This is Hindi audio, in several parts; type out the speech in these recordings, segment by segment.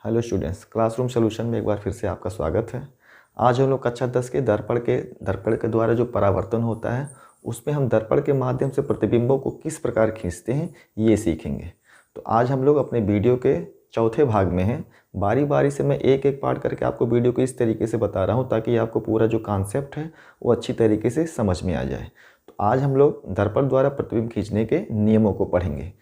हेलो स्टूडेंट्स, क्लासरूम सॉल्यूशन में एक बार फिर से आपका स्वागत है। आज हम लोग कक्षा 10 के दर्पण के द्वारा जो परावर्तन होता है उसमें हम दर्पण के माध्यम से प्रतिबिंबों को किस प्रकार खींचते हैं ये सीखेंगे। तो आज हम लोग अपने वीडियो के चौथे भाग में हैं। बारी बारी से मैं एक एक पार्ट करके आपको वीडियो को इस तरीके से बता रहा हूँ ताकि आपको पूरा जो कॉन्सेप्ट है वो अच्छी तरीके से समझ में आ जाए। तो आज हम लोग दर्पण द्वारा प्रतिबिंब खींचने के नियमों को पढ़ेंगे,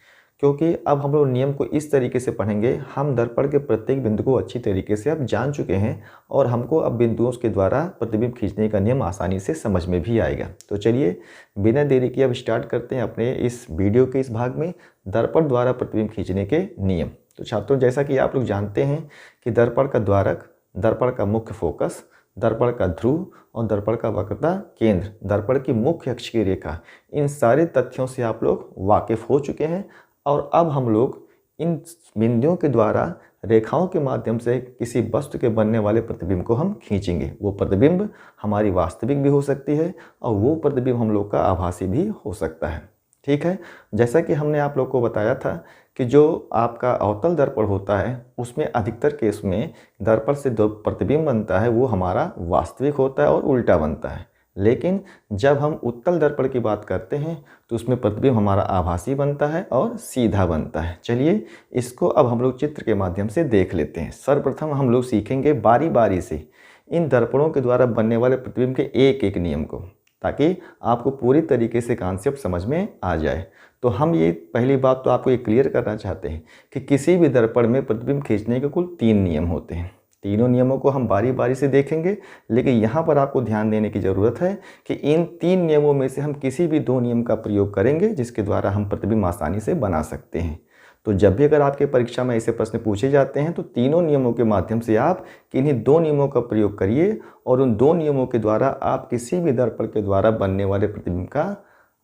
क्योंकि अब हम लोग नियम को इस तरीके से पढ़ेंगे। हम दर्पण के प्रत्येक बिंदु को अच्छी तरीके से अब जान चुके हैं और हमको अब बिंदुओं के द्वारा प्रतिबिंब खींचने का नियम आसानी से समझ में भी आएगा। तो चलिए बिना देरी किए अब स्टार्ट करते हैं अपने इस वीडियो के इस भाग में दर्पण द्वारा प्रतिबिंब खींचने के नियम। तो छात्रों, जैसा कि आप लोग जानते हैं कि दर्पण का द्वारक, दर्पण का मुख्य फोकस, दर्पण का ध्रुव और दर्पण का वक्रता केंद्र, दर्पण की मुख्य अक्ष की रेखा, इन सारे तथ्यों से आप लोग वाकिफ हो चुके हैं। और अब हम लोग इन बिंदुओं के द्वारा रेखाओं के माध्यम से किसी वस्तु के बनने वाले प्रतिबिंब को हम खींचेंगे। वो प्रतिबिंब हमारी वास्तविक भी हो सकती है और वो प्रतिबिंब हम लोग का आभासी भी हो सकता है। ठीक है, जैसा कि हमने आप लोग को बताया था कि जो आपका अवतल दर्पण होता है उसमें अधिकतर केस में दर्पण से जो प्रतिबिंब बनता है वो हमारा वास्तविक होता है और उल्टा बनता है। लेकिन जब हम उत्तल दर्पण की बात करते हैं तो उसमें प्रतिबिंब हमारा आभासी बनता है और सीधा बनता है। चलिए इसको अब हम लोग चित्र के माध्यम से देख लेते हैं। सर्वप्रथम हम लोग सीखेंगे बारी बारी से इन दर्पणों के द्वारा बनने वाले प्रतिबिंब के एक एक नियम को, ताकि आपको पूरी तरीके से कॉन्सेप्ट समझ में आ जाए। तो हम ये पहली बात तो आपको ये क्लियर करना चाहते हैं कि किसी भी दर्पण में प्रतिबिंब खींचने के कुल 3 नियम होते हैं। तीनों नियमों को हम बारी बारी से देखेंगे, लेकिन यहाँ पर आपको ध्यान देने की ज़रूरत है कि इन 3 नियमों में से हम किसी भी 2 नियम का प्रयोग करेंगे जिसके द्वारा हम प्रतिबिंब आसानी से बना सकते हैं। तो जब भी अगर आपके परीक्षा में ऐसे प्रश्न पूछे जाते हैं तो तीनों नियमों के माध्यम से आप किन्हीं 2 नियमों का प्रयोग करिए और उन 2 नियमों के द्वारा आप किसी भी दर्पण के द्वारा बनने वाले प्रतिबिंब का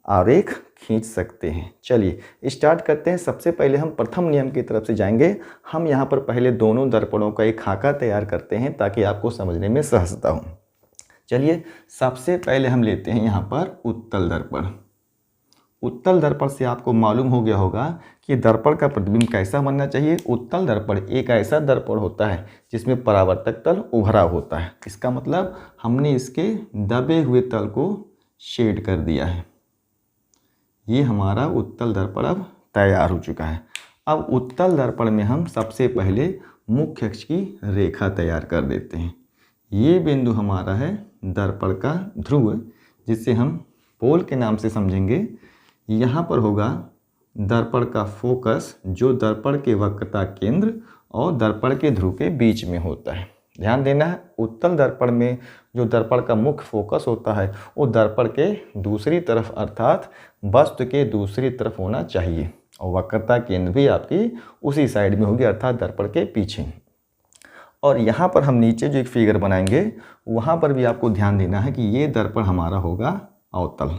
आरेख खींच सकते हैं। चलिए स्टार्ट करते हैं। सबसे पहले हम प्रथम नियम की तरफ से जाएंगे। हम यहाँ पर पहले दोनों दर्पणों का एक खाका तैयार करते हैं ताकि आपको समझने में सहजता हो। चलिए सबसे पहले हम लेते हैं यहाँ पर उत्तल दर्पण। उत्तल दर्पण से आपको मालूम हो गया होगा कि दर्पण का प्रतिबिंब कैसा बनना चाहिए। उत्तल दर्पण एक ऐसा दर्पण होता है जिसमें परावर्तक तल उभरा होता है। इसका मतलब हमने इसके दबे हुए तल को शेड कर दिया है। ये हमारा उत्तल दर्पण अब तैयार हो चुका है। अब उत्तल दर्पण में हम सबसे पहले मुख्य अक्ष की रेखा तैयार कर देते हैं। ये बिंदु हमारा है दर्पण का ध्रुव, जिसे हम पोल के नाम से समझेंगे। यहाँ पर होगा दर्पण का फोकस जो दर्पण के वक्रता केंद्र और दर्पण के ध्रुव के बीच में होता है। ध्यान देना है, उत्तल दर्पण में जो दर्पण का मुख्य फोकस होता है वो दर्पण के दूसरी तरफ अर्थात वस्तु के दूसरी तरफ होना चाहिए और वक्रता केंद्र भी आपकी उसी साइड में होगी अर्थात दर्पण के पीछे। और यहाँ पर हम नीचे जो एक फिगर बनाएंगे वहाँ पर भी आपको ध्यान देना है कि ये दर्पण हमारा होगा अवतल।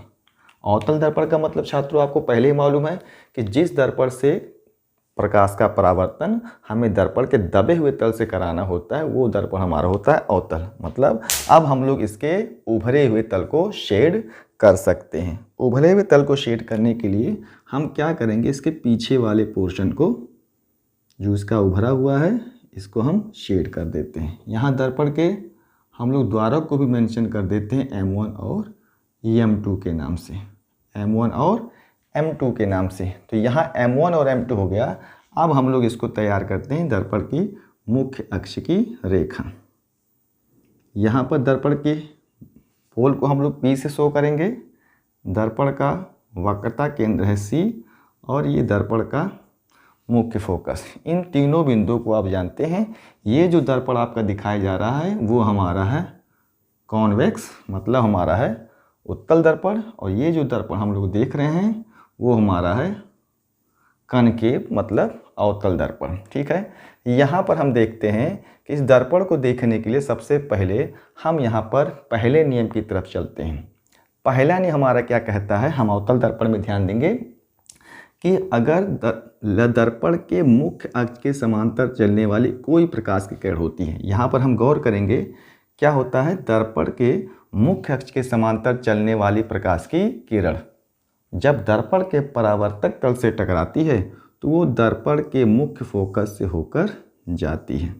अवतल दर्पण का मतलब छात्रों आपको पहले ही मालूम है कि जिस दर्पण से प्रकाश का परावर्तन हमें दर्पण के दबे हुए तल से कराना होता है वो दर्पण हमारा होता है अवतल। मतलब अब हम लोग इसके उभरे हुए तल को शेड कर सकते हैं। उभरे हुए तल को शेड करने के लिए हम क्या करेंगे, इसके पीछे वाले पोर्शन को जो इसका उभरा हुआ है इसको हम शेड कर देते हैं। यहाँ दर्पण के हम लोग द्वारक को भी मेंशन कर देते हैं M1 और M2 के नाम से, M1 और M2 के नाम से। तो यहाँ M1 और M2 हो गया। अब हम लोग इसको तैयार करते हैं दर्पण की मुख्य अक्ष की रेखा। यहाँ पर दर्पण के पोल को हम लोग P से शो करेंगे। दर्पण का वक्रता केंद्र है C और ये दर्पण का मुख्य फोकस। इन तीनों बिंदुओं को आप जानते हैं। ये जो दर्पण आपका दिखाया जा रहा है वो हमारा है कॉन्वेक्स, मतलब हमारा है उत्तल दर्पण, और ये जो दर्पण हम लोग देख रहे हैं वो हमारा है कनकेव, मतलब अवतल दर्पण। ठीक है, यहाँ पर हम देखते हैं कि इस दर्पण को देखने के लिए सबसे पहले हम यहाँ पर पहले नियम की तरफ चलते हैं। पहला नियम हमारा क्या कहता है, हम अवतल दर्पण में ध्यान देंगे कि अगर दर्पण के मुख्य अक्ष के समांतर चलने वाली कोई प्रकाश की किरण होती है। यहाँ पर हम गौर करेंगे क्या होता है, दर्पण के मुख्य अक्ष के समांतर चलने वाली प्रकाश की किरण जब दर्पण के परावर्तक तल से टकराती है तो वो दर्पण के मुख्य फोकस से होकर जाती है।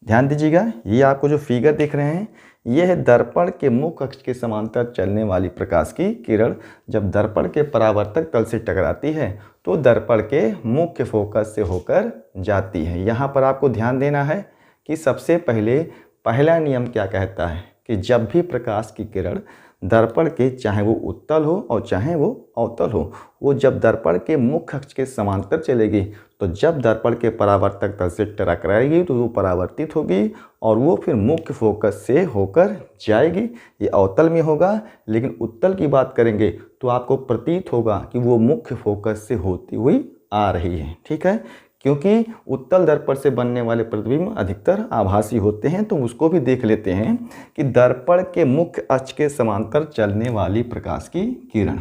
ध्यान दीजिएगा, ये आपको जो फिगर दिख रहे हैं ये है दर्पण के मुख्य अक्ष के समांतर चलने वाली प्रकाश की किरण जब दर्पण के परावर्तक तल से टकराती है तो दर्पण के मुख्य फोकस से होकर जाती है। यहाँ पर आपको ध्यान देना है कि सबसे पहले पहला नियम क्या कहता है कि जब भी प्रकाश की किरण दर्पण के, चाहे वो उत्तल हो और चाहे वो अवतल हो, वो जब दर्पण के मुख्य अक्ष के समांतर चलेगी तो जब दर्पण के परावर्तक तल से टकराएगी तो वो परावर्तित होगी और वो फिर मुख्य फोकस से होकर जाएगी। ये अवतल में होगा, लेकिन उत्तल की बात करेंगे तो आपको प्रतीत होगा कि वो मुख्य फोकस से होती हुई आ रही है। ठीक है, क्योंकि उत्तल दर्पण से बनने वाले प्रतिबिंब अधिकतर आभासी होते हैं, तो उसको भी देख लेते हैं कि दर्पण के मुख्य अक्ष के समांतर चलने वाली प्रकाश की किरण।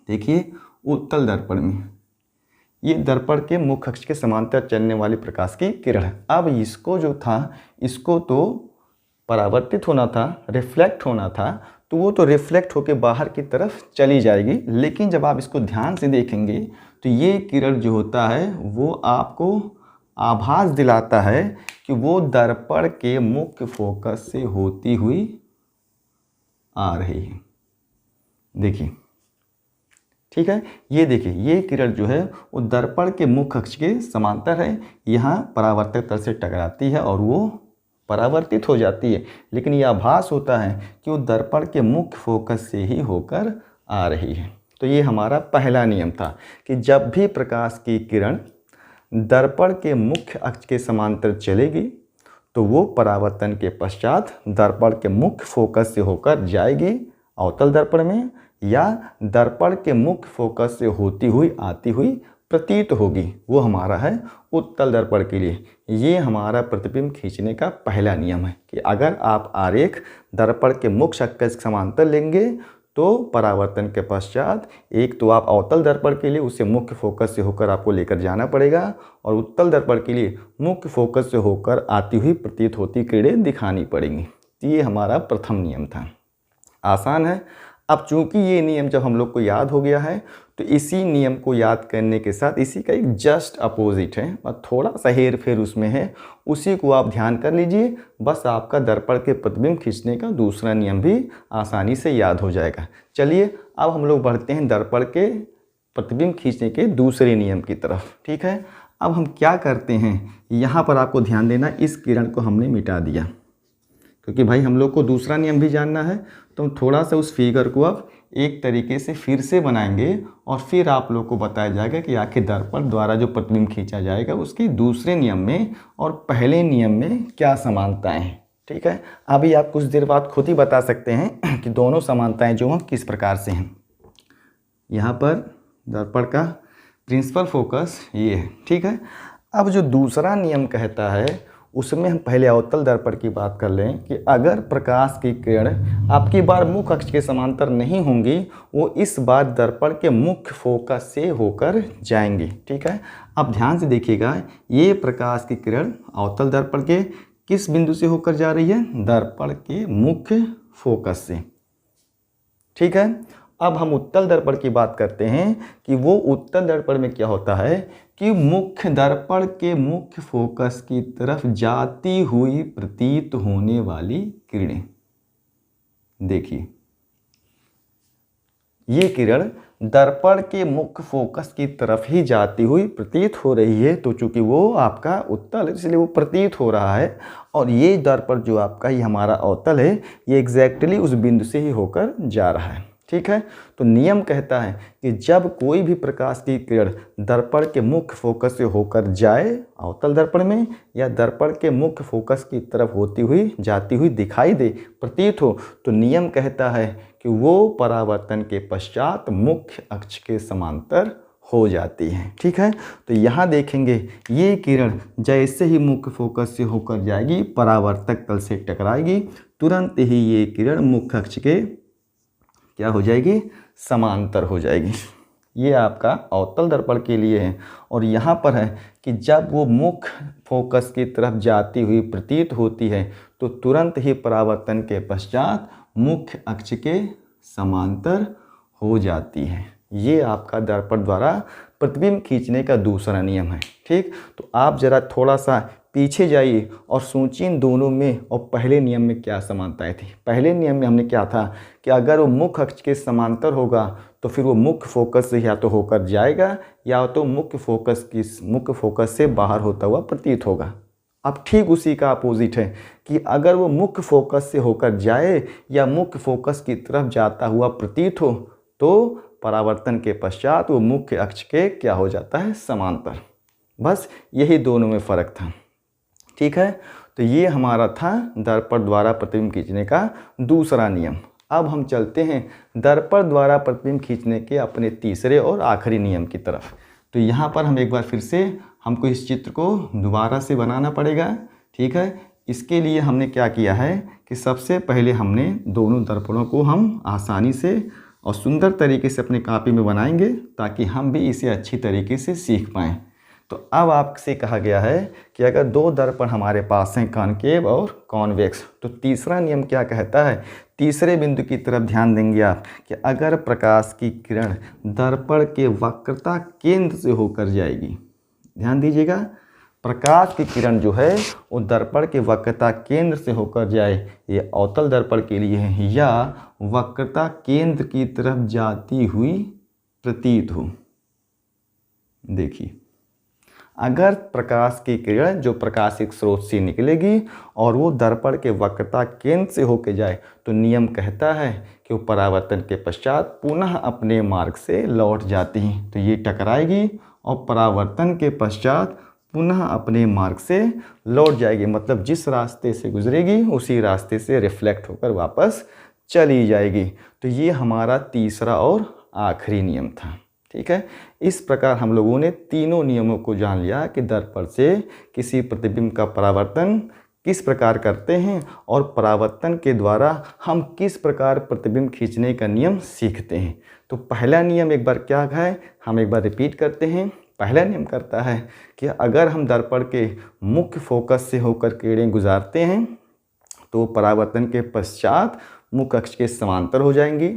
देखिए उत्तल दर्पण में ये दर्पण के मुख्य अक्ष के समांतर चलने वाली प्रकाश की किरण है। अब इसको जो था, इसको तो परावर्तित होना था, रिफ्लेक्ट होना था, तो वो तो रिफ्लेक्ट होकर बाहर की तरफ चली जाएगी। लेकिन जब आप इसको ध्यान से देखेंगे तो ये किरण जो होता है वो आपको आभास दिलाता है कि वो दर्पण के मुख्य फोकस से होती हुई आ रही है। देखिए, ठीक है, ये देखिए ये किरण जो है वो दर्पण के मुख्य अक्ष के समांतर है, यहाँ परावर्तक तल से टकराती है और वो परावर्तित हो जाती है, लेकिन यह आभास होता है कि वो दर्पण के मुख्य फोकस से ही होकर आ रही है। तो ये हमारा पहला नियम था कि जब भी प्रकाश की किरण दर्पण के मुख्य अक्ष के समांतर चलेगी तो वो परावर्तन के पश्चात दर्पण के मुख्य फोकस से होकर जाएगी अवतल दर्पण में, या दर्पण के मुख्य फोकस से होती हुई आती हुई प्रतीत होगी। वो हमारा है उत्तल दर्पण के लिए। ये हमारा प्रतिबिंब खींचने का पहला नियम है कि अगर आप आरेख दर्पण के मुख्य अक्ष के समांतर लेंगे तो परावर्तन के पश्चात एक तो आप अवतल दर्पण के लिए उसे मुख्य फोकस से होकर आपको लेकर जाना पड़ेगा, और उत्तल दर्पण के लिए मुख्य फोकस से होकर आती हुई प्रतीत होती किरणें दिखानी पड़ेंगी। ये हमारा प्रथम नियम था। आसान है। अब चूंकि ये नियम जब हम लोग को याद हो गया है तो इसी नियम को याद करने के साथ इसी का एक जस्ट अपोजिट है और थोड़ा सा हेर फेर उसमें है, उसी को आप ध्यान कर लीजिए। बस आपका दर्पण के प्रतिबिंब खींचने का दूसरा नियम भी आसानी से याद हो जाएगा। चलिए अब हम लोग बढ़ते हैं दर्पण के प्रतिबिंब खींचने के दूसरे नियम की तरफ। ठीक है, अब हम क्या करते हैं, यहाँ पर आपको ध्यान देना, इस किरण को हमने मिटा दिया क्योंकि भाई हम लोग को दूसरा नियम भी जानना है। तो हम थोड़ा सा उस फिगर को अब एक तरीके से फिर से बनाएंगे और फिर आप लोग को बताया जाएगा कि आखिर दर्पण द्वारा जो प्रतिबिंब खींचा जाएगा उसके दूसरे नियम में और पहले नियम में क्या समानताएं हैं। ठीक है, अभी आप कुछ देर बाद खुद ही बता सकते हैं कि दोनों समानताएं जो हैं किस प्रकार से हैं। यहाँ पर दर्पण का प्रिंसिपल फोकस ये है। ठीक है, अब जो दूसरा नियम कहता है उसमें हम पहले अवतल दर्पण की बात कर लें कि अगर प्रकाश की किरण आपकी बार मुख्य अक्ष के समांतर नहीं होंगी, वो इस बार दर्पण के मुख्य फोकस से होकर जाएंगी। ठीक है, अब ध्यान से देखिएगा, ये प्रकाश की किरण अवतल दर्पण के किस बिंदु से होकर जा रही है, दर्पण के मुख्य फोकस से। ठीक है, अब हम उत्तल दर्पण की बात करते हैं कि वो उत्तल दर्पण में क्या होता है कि मुख्य दर्पण के मुख्य फोकस की तरफ जाती हुई प्रतीत होने वाली किरणें। देखिए ये किरण दर्पण के मुख्य फोकस की तरफ ही जाती हुई प्रतीत हो रही है, तो चूंकि वो आपका उत्तल है इसलिए वो प्रतीत हो रहा है, और ये दर्पण जो आपका ये हमारा अवतल है ये एग्जैक्टली उस बिंदु से ही होकर जा रहा है। ठीक है, तो नियम कहता है कि जब कोई भी प्रकाश की किरण दर्पण के मुख्य फोकस से होकर जाए अवतल दर्पण में, या दर्पण के मुख्य फोकस की तरफ होती हुई जाती हुई दिखाई दे, प्रतीत हो, तो नियम कहता है कि वो परावर्तन के पश्चात मुख्य अक्ष के समांतर हो जाती है। ठीक है, तो यहाँ देखेंगे ये किरण जैसे ही मुख्य फोकस से होकर जाएगी परावर्तक तल से टकराएगी, तुरंत ही ये किरण मुख्य अक्ष के क्या हो जाएगी, समांतर हो जाएगी। ये आपका अवतल दर्पण के लिए है। और यहाँ पर है कि जब वो मुख्य फोकस की तरफ जाती हुई प्रतीत होती है तो तुरंत ही परावर्तन के पश्चात मुख्य अक्ष के समांतर हो जाती है। ये आपका दर्पण द्वारा प्रतिबिंब खींचने का दूसरा नियम है। ठीक, तो आप ज़रा थोड़ा सा पीछे जाइए और सोचिए इन दोनों में और पहले नियम में क्या समानताएं थी। पहले नियम में हमने क्या था कि अगर वो मुख्य अक्ष के समांतर होगा तो फिर वो मुख्य फोकस से या तो होकर जाएगा या तो मुख्य फोकस से बाहर होता हुआ प्रतीत होगा। अब ठीक उसी का अपोजिट है कि अगर वो मुख्य फोकस से होकर जाए या मुख्य फोकस की तरफ जाता हुआ प्रतीत हो तो परावर्तन के पश्चात वो मुख्य अक्ष के क्या हो जाता है, समांतर। बस यही दोनों में फ़र्क था। ठीक है, तो ये हमारा था दर्पण द्वारा प्रतिबिंब खींचने का दूसरा नियम। अब हम चलते हैं दर्पण द्वारा प्रतिबिंब खींचने के अपने तीसरे और आखिरी नियम की तरफ। तो यहाँ पर हम एक बार फिर से हमको इस चित्र को दोबारा से बनाना पड़ेगा। ठीक है, इसके लिए हमने क्या किया है कि सबसे पहले हमने दोनों दर्पणों को हम आसानी से और सुंदर तरीके से अपनी कॉपी में बनाएंगे ताकि हम भी इसे अच्छी तरीके से सीख पाएँ। तो अब आपसे कहा गया है कि अगर दो दर्पण हमारे पास हैं, कॉनकेव और कॉन्वेक्स, तो तीसरा नियम क्या कहता है, तीसरे बिंदु की तरफ ध्यान देंगे आप कि अगर प्रकाश की किरण दर्पण के वक्रता केंद्र से होकर जाएगी, ध्यान दीजिएगा, प्रकाश की किरण जो है वो दर्पण के वक्रता केंद्र से होकर जाए, ये अवतल दर्पण के लिए है, या वक्रता केंद्र की तरफ जाती हुई प्रतीत हो। देखिए, अगर प्रकाश की किरण जो प्रकाशिक स्रोत से निकलेगी और वो दर्पण के वक्रता केंद्र से होकर जाए तो नियम कहता है कि वो परावर्तन के पश्चात पुनः अपने मार्ग से लौट जाती हैं। तो ये टकराएगी और परावर्तन के पश्चात पुनः अपने मार्ग से लौट जाएगी, मतलब जिस रास्ते से गुजरेगी उसी रास्ते से रिफ्लेक्ट होकर वापस चली जाएगी। तो ये हमारा तीसरा और आखिरी नियम था। ठीक है, इस प्रकार हम लोगों ने तीनों नियमों को जान लिया कि दर्पण से किसी प्रतिबिंब का परावर्तन किस प्रकार करते हैं और परावर्तन के द्वारा हम किस प्रकार प्रतिबिंब खींचने का नियम सीखते हैं। तो पहला नियम एक बार क्या है, हम एक बार रिपीट करते हैं। पहला नियम करता है कि अगर हम दर्पण के मुख्य फोकस से होकर किरणें गुजारते हैं तो परावर्तन के पश्चात मुख्य अक्ष के समांतर हो जाएंगी।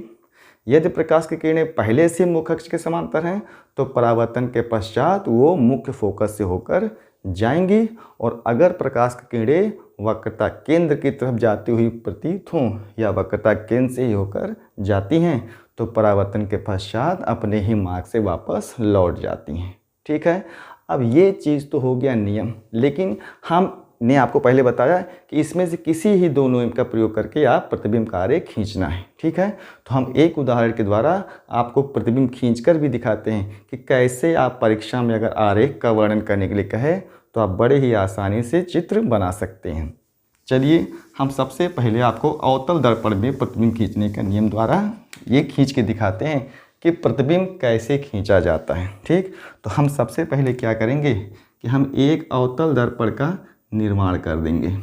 यदि प्रकाश की किरणें पहले से मुख्य अक्ष के समांतर हैं तो परावर्तन के पश्चात वो मुख्य फोकस से होकर जाएंगी, और अगर प्रकाश की किरणें वक्रता केंद्र की तरफ जाती हुई प्रतीत हों या वक्रता केंद्र से ही होकर जाती हैं तो परावर्तन के पश्चात अपने ही मार्ग से वापस लौट जाती हैं। ठीक है, अब ये चीज़ तो हो गया नियम, लेकिन हमने आपको पहले बताया कि इसमें से किसी ही दो नियम का प्रयोग करके आप प्रतिबिंब का आरेख खींचना है। ठीक है, तो हम एक उदाहरण के द्वारा आपको प्रतिबिंब खींचकर भी दिखाते हैं कि कैसे आप परीक्षा में अगर आरेख का वर्णन करने के लिए कहे तो आप बड़े ही आसानी से चित्र बना सकते हैं। चलिए, हम सबसे पहले आपको अवतल दर्पण में प्रतिबिंब खींचने का नियम द्वारा ये खींच के दिखाते हैं कि प्रतिबिंब कैसे खींचा जाता है। ठीक, तो हम सबसे पहले क्या करेंगे कि हम एक अवतल दर्पण का निर्माण कर देंगे।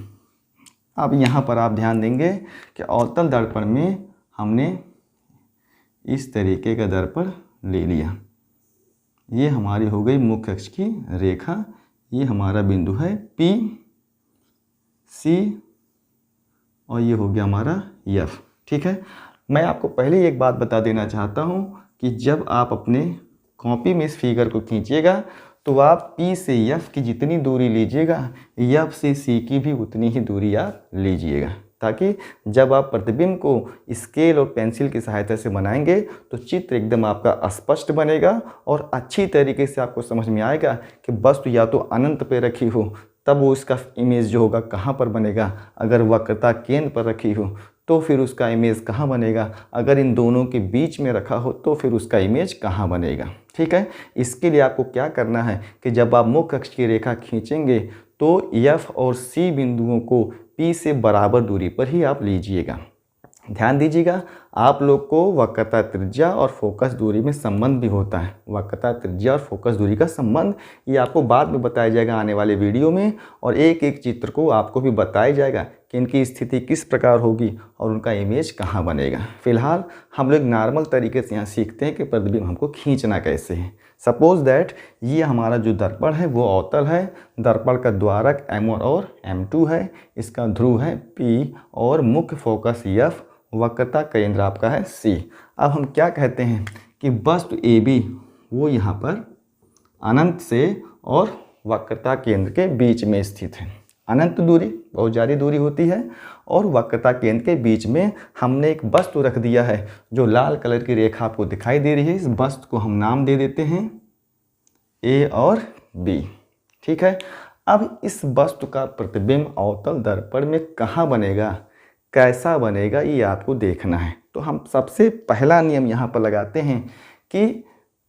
अब यहाँ पर आप ध्यान देंगे कि अवतल दर्पण में हमने इस तरीके का दर्पण ले लिया। ये हमारी हो गई मुख्य अक्ष की रेखा, ये हमारा बिंदु है P, C और ये हो गया हमारा F। ठीक है, मैं आपको पहले ही एक बात बता देना चाहता हूँ कि जब आप अपने कॉपी में इस फिगर को खींचिएगा तो आप P से F की जितनी दूरी लीजिएगा F से C की भी उतनी ही दूरी आप लीजिएगा, ताकि जब आप प्रतिबिंब को स्केल और पेंसिल की सहायता से बनाएंगे तो चित्र एकदम आपका स्पष्ट बनेगा और अच्छी तरीके से आपको समझ में आएगा कि वस्तु या तो अनंत पे रखी हो तब वो इसका इमेज जो होगा कहाँ पर बनेगा, अगर वक्रता केंद्र पर रखी हो तो फिर उसका इमेज कहाँ बनेगा, अगर इन दोनों के बीच में रखा हो तो फिर उसका इमेज कहाँ बनेगा। ठीक है, इसके लिए आपको क्या करना है कि जब आप मुख्य अक्ष की रेखा खींचेंगे तो F और C बिंदुओं को P से बराबर दूरी पर ही आप लीजिएगा। ध्यान दीजिएगा, आप लोग को वक्रता त्रिज्या और फोकस दूरी में संबंध भी होता है। वक्रता त्रिज्या और फोकस दूरी का संबंध ये आपको बाद में बताया जाएगा आने वाले वीडियो में, और एक एक चित्र को आपको भी बताया जाएगा कि इनकी स्थिति किस प्रकार होगी और उनका इमेज कहाँ बनेगा। फिलहाल हम लोग नॉर्मल तरीके से यहाँ सीखते हैं कि प्रतिबिंब हमको खींचना कैसे है। सपोज दैट ये हमारा जो दर्पण है वो अवतल है, दर्पण का द्वारक M1 और M2 है, इसका ध्रुव है P और मुख्य फोकस F, वक्रता केंद्र आपका है C। अब हम क्या कहते हैं कि वस्तु AB वो यहाँ पर अनंत से और वक्रता केंद्र के बीच में स्थित है। अनंत दूरी बहुत ज़्यादा दूरी होती है और वक्रता केंद्र के बीच में हमने एक वस्तु रख दिया है। जो लाल कलर की रेखा आपको दिखाई दे रही है, इस वस्तु को हम नाम दे देते हैं A और B। ठीक है, अब इस वस्तु का प्रतिबिंब अवतल दर्पण में कहाँ बनेगा, कैसा बनेगा, ये आपको देखना है। तो हम सबसे पहला नियम यहाँ पर लगाते हैं कि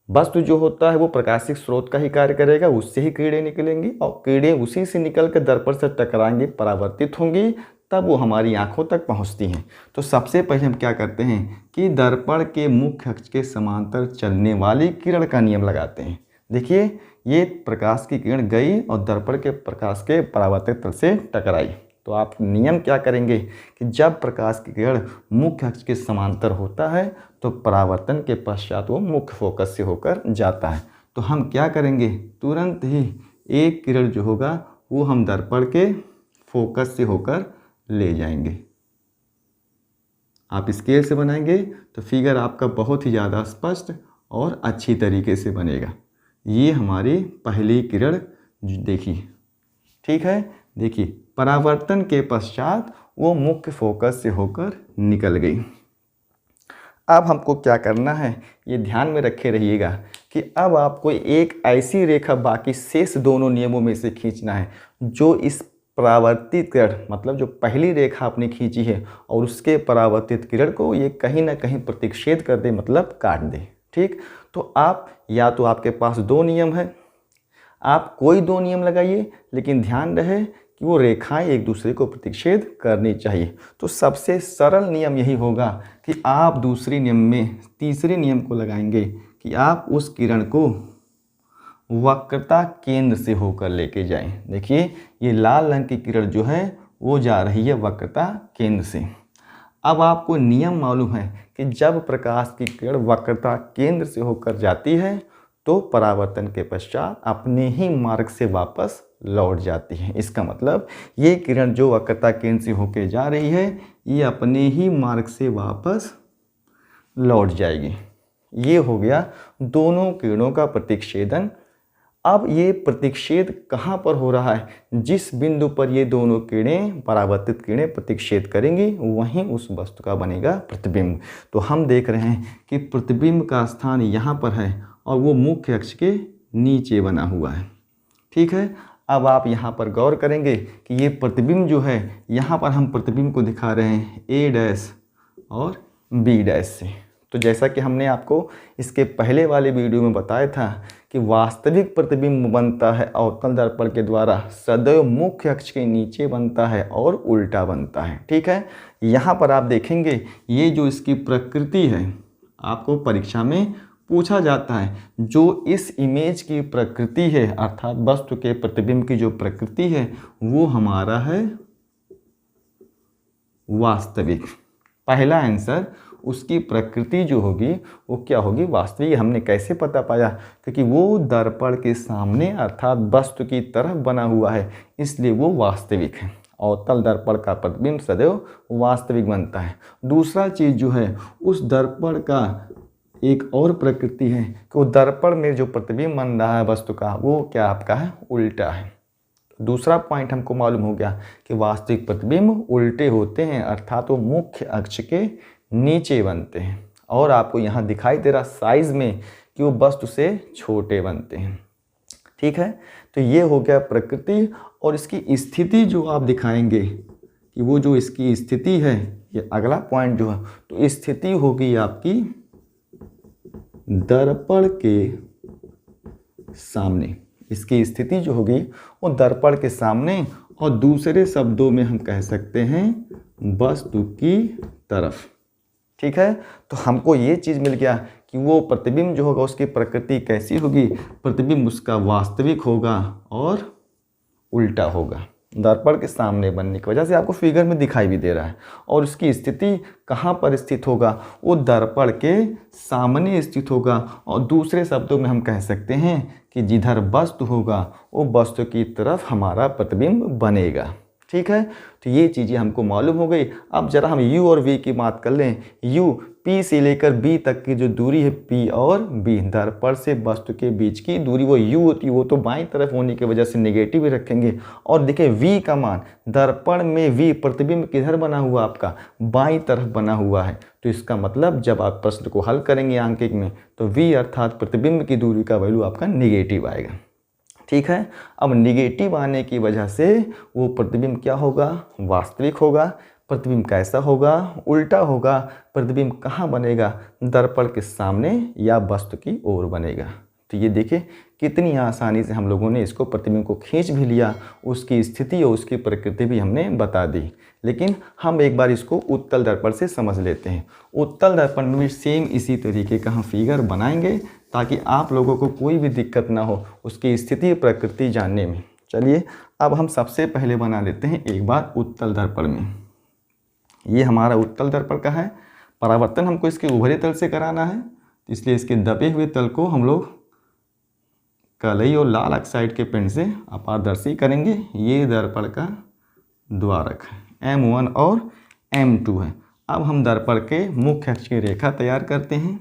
वस्तु जो होता है वो प्रकाशिक स्रोत का ही कार्य करेगा, उससे ही किरणें निकलेंगी और किरणें उसी से निकल कर दर्पण से टकराएंगी, परावर्तित होंगी, तब वो हमारी आंखों तक पहुंचती हैं। तो सबसे पहले हम क्या करते हैं कि दर्पण के मुख्य अक्ष के समांतर चलने वाली किरण का नियम लगाते हैं। देखिए, ये प्रकाश की किरण गई और दर्पण के प्रकाश के परावर्तित तल से टकराई। तो आप नियम क्या करेंगे कि जब प्रकाश की किरण मुख्य अक्ष के समांतर होता है तो परावर्तन के पश्चात वो मुख्य फोकस से होकर जाता है। तो हम क्या करेंगे, तुरंत ही एक किरण जो होगा वो हम दर्पण के फोकस से होकर ले जाएंगे। आप स्केल से बनाएंगे तो फिगर आपका बहुत ही ज़्यादा स्पष्ट और अच्छी तरीके से बनेगा। ये हमारी पहली किरण देखिए, ठीक है। देखिए, परावर्तन के पश्चात वो मुख्य फोकस से होकर निकल गई। अब हमको क्या करना है, ये ध्यान में रखे रहिएगा कि अब आपको एक ऐसी रेखा बाकी शेष दोनों नियमों में से खींचना है जो इस परावर्तित किरण, मतलब जो पहली रेखा आपने खींची है और उसके परावर्तित किरण को ये कहीं ना कहीं प्रतिच्छेद कर दे, मतलब काट दे। ठीक, तो आप या तो आपके पास दो नियम है, आप कोई दो नियम लगाइए, लेकिन ध्यान रहे कि वो रेखाएं एक दूसरे को प्रतिच्छेद करनी चाहिए। तो सबसे सरल नियम यही होगा कि आप दूसरे नियम में तीसरे नियम को लगाएंगे कि आप उस किरण को वक्रता केंद्र से होकर लेके जाएं। देखिए, ये लाल रंग की किरण जो है वो जा रही है वक्रता केंद्र से। अब आपको नियम मालूम है कि जब प्रकाश की किरण वक्रता केंद्र से होकर जाती है तो परावर्तन के पश्चात अपने ही मार्ग से वापस लौट जाती है। इसका मतलब ये किरण जो वक्रता केंद्र से होकर जा रही है ये अपने ही मार्ग से वापस लौट जाएगी। ये हो गया दोनों किरणों का प्रतिच्छेदन। अब ये प्रतिच्छेद कहाँ पर हो रहा है, जिस बिंदु पर ये दोनों किरणें परावर्तित किरणें प्रतिच्छेद करेंगी वहीं उस वस्तु का बनेगा प्रतिबिंब। तो हम देख रहे हैं कि प्रतिबिंब का स्थान यहाँ पर है और वो मुख्य अक्ष के नीचे बना हुआ है। ठीक है, अब आप यहाँ पर गौर करेंगे कि ये प्रतिबिंब जो है यहाँ पर हम प्रतिबिंब को दिखा रहे हैं A' और B' से। तो जैसा कि हमने आपको इसके पहले वाले वीडियो में बताया था कि वास्तविक प्रतिबिंब बनता है अवतल दर्पण के द्वारा सदैव मुख्य अक्ष के नीचे बनता है और उल्टा बनता है। ठीक है, यहाँ पर आप देखेंगे ये जो इसकी प्रकृति है आपको परीक्षा में पूछा जाता है। जो इस इमेज की प्रकृति है अर्थात वस्तु के प्रतिबिंब की जो प्रकृति है वो हमारा है वास्तविक। पहला आंसर, उसकी प्रकृति जो होगी वो क्या होगी, वास्तविक। हमने कैसे पता पाया, क्योंकि वो दर्पण के सामने अर्थात वस्तु की तरफ बना हुआ है इसलिए वो वास्तविक है। अवतल दर्पण का प्रतिबिंब सदैव वास्तविक बनता है। दूसरा चीज़ जो है, उस दर्पण का एक और प्रकृति है कि वो दर्पण में जो प्रतिबिंब बन रहा है वस्तु का वो क्या आपका है, उल्टा है। दूसरा पॉइंट हमको मालूम हो गया कि वास्तविक प्रतिबिंब उल्टे होते हैं अर्थात वो मुख्य अक्ष के नीचे बनते हैं और आपको यहाँ दिखाई दे रहा साइज में कि वो वस्तु से छोटे बनते हैं। ठीक है, तो ये हो गया प्रकृति। और इसकी स्थिति जो आप दिखाएंगे कि वो जो इसकी स्थिति है, ये अगला पॉइंट जो है, तो स्थिति होगी आपकी दर्पण के सामने। इसकी स्थिति जो होगी वो दर्पण के सामने और दूसरे शब्दों में हम कह सकते हैं वस्तु की तरफ। ठीक है, तो हमको ये चीज़ मिल गया कि वो प्रतिबिंब जो होगा उसकी प्रकृति कैसी होगी, प्रतिबिंब उसका वास्तविक होगा और उल्टा होगा। दर्पण के सामने बनने की वजह से आपको फिगर में दिखाई भी दे रहा है। और उसकी स्थिति कहाँ पर स्थित होगा, वो दर्पण के सामने स्थित होगा। और दूसरे शब्दों में हम कह सकते हैं कि जिधर वस्तु होगा वो वस्तु की तरफ हमारा प्रतिबिंब बनेगा। ठीक है, तो ये चीज़ें हमको मालूम हो गई। अब जरा हम u और v की बात कर लें। u p से लेकर b तक की जो दूरी है, p और b, दर्पण से वस्तु के बीच की दूरी वो u होती है, वो तो बाईं तरफ होने की वजह से नेगेटिव ही रखेंगे। और देखिए v का मान, दर्पण में v प्रतिबिंब किधर बना हुआ, आपका बाईं तरफ बना हुआ है। तो इसका मतलब जब आप प्रश्न को हल करेंगे आंकिक में, तो v अर्थात प्रतिबिंब की दूरी का वैल्यू आपका नेगेटिव आएगा। ठीक है, अब निगेटिव आने की वजह से वो प्रतिबिंब क्या होगा, वास्तविक होगा। प्रतिबिंब कैसा होगा, उल्टा होगा। प्रतिबिंब कहाँ बनेगा, दर्पण के सामने या वस्तु की ओर बनेगा। तो ये देखिए कितनी आसानी से हम लोगों ने इसको प्रतिबिंब को खींच भी लिया, उसकी स्थिति और उसकी प्रकृति भी हमने बता दी। लेकिन हम एक बार इसको उत्तल दर्पण से समझ लेते हैं। उत्तल दर्पण में भी सेम इसी तरीके का हम फिगर बनाएंगे ताकि आप लोगों को कोई भी दिक्कत ना हो उसकी स्थिति प्रकृति जानने में। चलिए अब हम सबसे पहले बना लेते हैं एक बार उत्तल दर्पण में। ये हमारा उत्तल दर्पण का है। परावर्तन हमको इसके उभरे तल से कराना है, इसलिए इसके दबे हुए तल को हम लोग कलई और लाल ऑक्साइड के पेन से अपारदर्शी करेंगे। ये दर्पण का द्वारक है, M1 और M2 है। अब हम दर्पण के मुख्य अक्ष की रेखा तैयार करते हैं।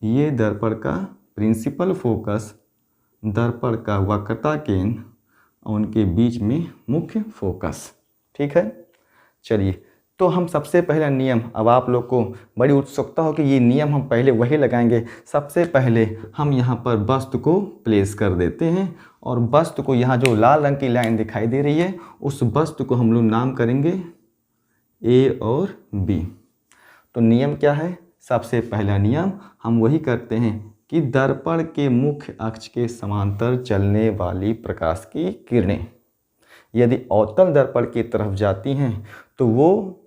ये दर्पण का प्रिंसिपल फोकस, दर्पण का वक्रता केंद्र और उनके बीच में मुख्य फोकस। ठीक है, चलिए तो हम सबसे पहला नियम, अब आप लोग को बड़ी उत्सुकता हो कि ये नियम हम पहले वही लगाएंगे। सबसे पहले हम यहाँ पर वस्तु को प्लेस कर देते हैं और वस्तु को, यहाँ जो लाल रंग की लाइन दिखाई दे रही है, उस वस्तु को हम लोग नाम करेंगे A और B। तो नियम क्या है, सबसे पहला नियम हम वही करते हैं कि दर्पण के मुख्य अक्ष के समांतर चलने वाली प्रकाश की किरणें यदि अवतल दर्पण की तरफ जाती हैं तो वो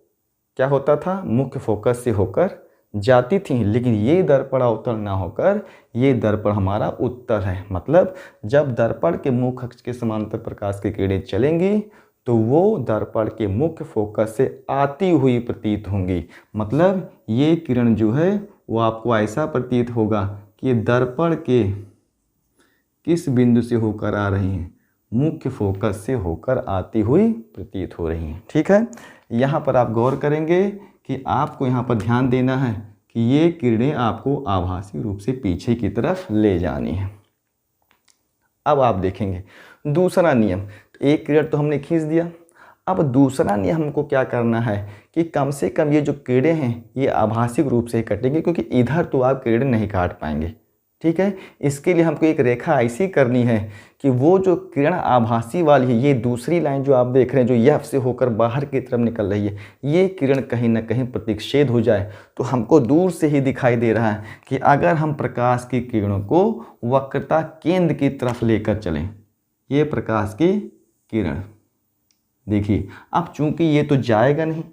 क्या होता था, मुख्य फोकस से होकर जाती थी। लेकिन ये दर्पण अवतल ना होकर ये दर्पण हमारा उत्तल है। मतलब जब दर्पण के मुख्य अक्ष के समांतर प्रकाश की किरणें चलेंगी तो वो दर्पण के मुख्य फोकस से आती हुई प्रतीत होंगी। मतलब ये किरण जो है वो आपको ऐसा प्रतीत होगा कि दर्पण के किस बिंदु से होकर आ रही हैं, मुख्य फोकस से होकर आती हुई प्रतीत हो रही हैं। ठीक है, यहाँ पर आप गौर करेंगे कि आपको यहाँ पर ध्यान देना है कि ये किरणें आपको आभासी रूप से पीछे की तरफ ले जानी है। अब आप देखेंगे दूसरा नियम, एक किरण तो हमने खींच दिया। अब दूसरा नियम हमको क्या करना है कि कम से कम ये जो किरणें हैं ये आभासी रूप से कटेंगे, क्योंकि इधर तो आप किरणें नहीं काट पाएंगे। ठीक है, इसके लिए हमको एक रेखा ऐसी करनी है कि वो जो किरण आभासी वाली है, ये दूसरी लाइन जो आप देख रहे हैं जो F से होकर बाहर की तरफ निकल रही है, ये किरण कहीं ना कहीं प्रतिच्छेद हो जाए। तो हमको दूर से ही दिखाई दे रहा है कि अगर हम प्रकाश की किरणों को वक्रता केंद्र की तरफ लेकर चलें, ये प्रकाश की किरण देखिए, अब चूंकि ये तो जाएगा नहीं,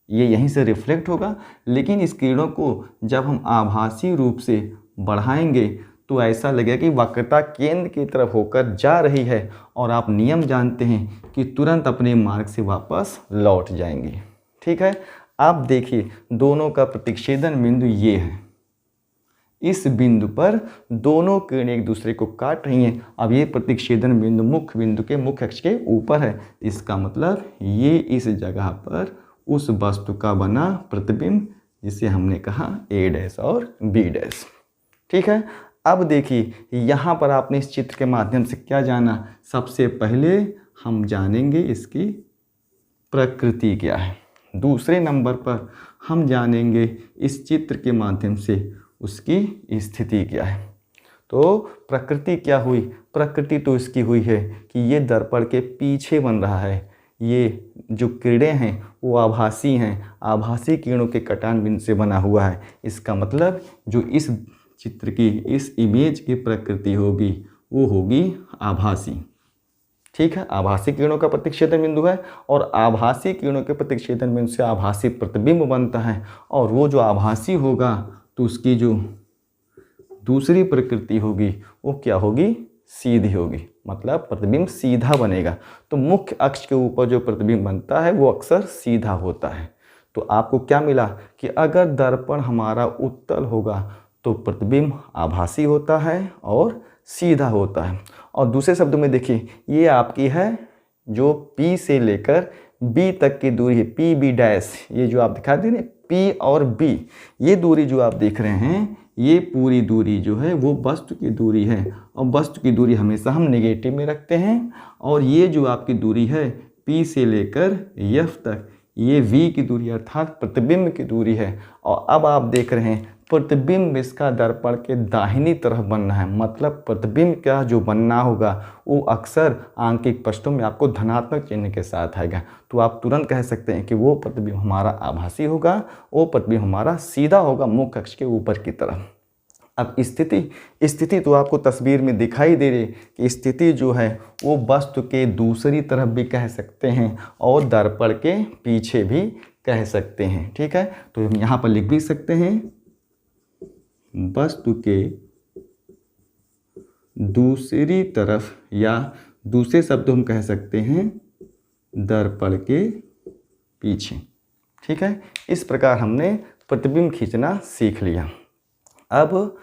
ये यहीं से रिफ्लेक्ट होगा, लेकिन इस किरणों को जब हम आभासी रूप से बढ़ाएंगे तो ऐसा लगेगा कि वक्रता केंद्र की तरफ होकर जा रही है और आप नियम जानते हैं कि तुरंत अपने मार्ग से वापस लौट जाएंगे। ठीक है, आप देखिए दोनों का प्रतिच्छेदन बिंदु ये है। इस बिंदु पर दोनों किरणें एक दूसरे को काट रही हैं। अब ये प्रतिच्छेदन बिंदु मुख्य बिंदु के मुख्य अक्ष के ऊपर है। इसका मतलब ये इस जगह पर उस वस्तु का बना प्रतिबिंब जिसे हमने कहा A' और B'। ठीक है, अब देखिए यहाँ पर आपने इस चित्र के माध्यम से क्या जाना, सबसे पहले हम जानेंगे इसकी प्रकृति क्या है। दूसरे नंबर पर हम जानेंगे इस चित्र के माध्यम से उसकी स्थिति क्या है। तो प्रकृति क्या हुई, प्रकृति तो इसकी हुई है कि ये दर्पण के पीछे बन रहा है। ये जो किरणें हैं वो आभासी हैं, आभासी किरणों के कटान बिंदु से बना हुआ है। इसका मतलब जो इस चित्र की, इस इमेज की प्रकृति होगी वो होगी आभासी। ठीक है, आभासी किरणों का प्रतिच्छेदन बिंदु है और आभासी किरणों के प्रतिच्छेदन बिंदु से आभासी प्रतिबिंब बनता है। और वो जो आभासी होगा तो उसकी जो दूसरी प्रकृति होगी वो क्या होगी, सीधी होगी। मतलब प्रतिबिंब सीधा बनेगा। तो मुख्य अक्ष के ऊपर जो प्रतिबिंब बनता है वो अक्सर सीधा होता है। तो आपको क्या मिला कि अगर दर्पण हमारा उत्तल होगा तो प्रतिबिंब आभासी होता है और सीधा होता है। और दूसरे शब्दों में देखिए, ये आपकी है जो P से लेकर B तक की दूरी है, P B डैश, ये जो आप दिखा दे रहे हैं P और B, ये दूरी जो आप देख रहे हैं, ये पूरी दूरी जो है वो वस्तु की दूरी है। और वस्तु की दूरी हमेशा हम नेगेटिव में रखते हैं। और ये जो आपकी दूरी है P से लेकर F तक, ये V की दूरी अर्थात प्रतिबिंब की दूरी है। और अब आप देख रहे हैं प्रतिबिंब इसका दर्पण के दाहिनी तरफ बनना है, मतलब प्रतिबिंब का जो बनना होगा वो अक्सर आंकिक प्रश्नों में आपको धनात्मक चिन्ह के साथ आएगा। तो आप तुरंत कह सकते हैं कि वो प्रतिबिंब हमारा आभासी होगा, वो प्रतिबिंब हमारा सीधा होगा मुख्य अक्ष के ऊपर की तरफ। अब स्थिति तो आपको तस्वीर में दिखाई दे रही कि स्थिति जो है वो वस्तु के दूसरी तरफ भी कह सकते हैं और दर्पण के पीछे भी कह सकते हैं। ठीक है, तो हम यहाँ पर लिख भी सकते हैं वस्तु के दूसरी तरफ, या दूसरे शब्द हम कह सकते हैं दर्पण के पीछे। ठीक है, इस प्रकार हमने प्रतिबिंब खींचना सीख लिया। अब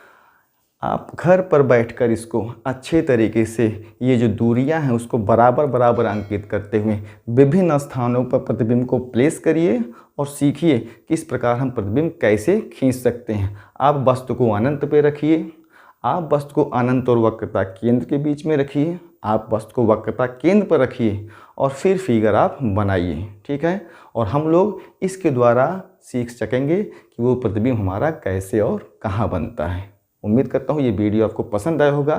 आप घर पर बैठकर इसको अच्छे तरीके से ये जो दूरियां हैं उसको बराबर बराबर अंकित करते हुए विभिन्न स्थानों पर प्रतिबिंब को प्लेस करिए और सीखिए कि इस प्रकार हम प्रतिबिंब कैसे खींच सकते हैं। आप वस्तु को अनंत पे रखिए, आप वस्तु को अनंत और वक्रता केंद्र के बीच में रखिए, आप वस्तु को वक्रता केंद्र पर रखिए और फिर फिगर आप बनाइए। ठीक है, और हम लोग इसके द्वारा सीख सकेंगे कि वो प्रतिबिंब हमारा कैसे और कहाँ बनता है। उम्मीद करता हूँ ये वीडियो आपको पसंद आया होगा।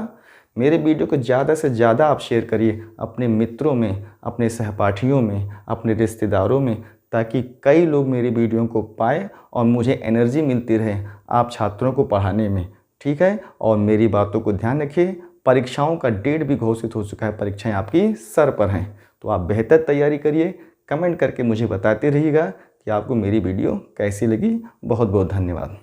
मेरे वीडियो को ज़्यादा से ज़्यादा आप शेयर करिए अपने मित्रों में, अपने सहपाठियों में, अपने रिश्तेदारों में, ताकि कई लोग मेरी वीडियो को पाए और मुझे एनर्जी मिलती रहे आप छात्रों को पढ़ाने में। ठीक है, और मेरी बातों को ध्यान रखिए। परीक्षाओं का डेट भी घोषित हो चुका है, परीक्षाएं आपकी सर पर हैं, तो आप बेहतर तैयारी करिए। कमेंट करके मुझे बताते रहिएगा कि आपको मेरी वीडियो कैसी लगी। बहुत बहुत धन्यवाद।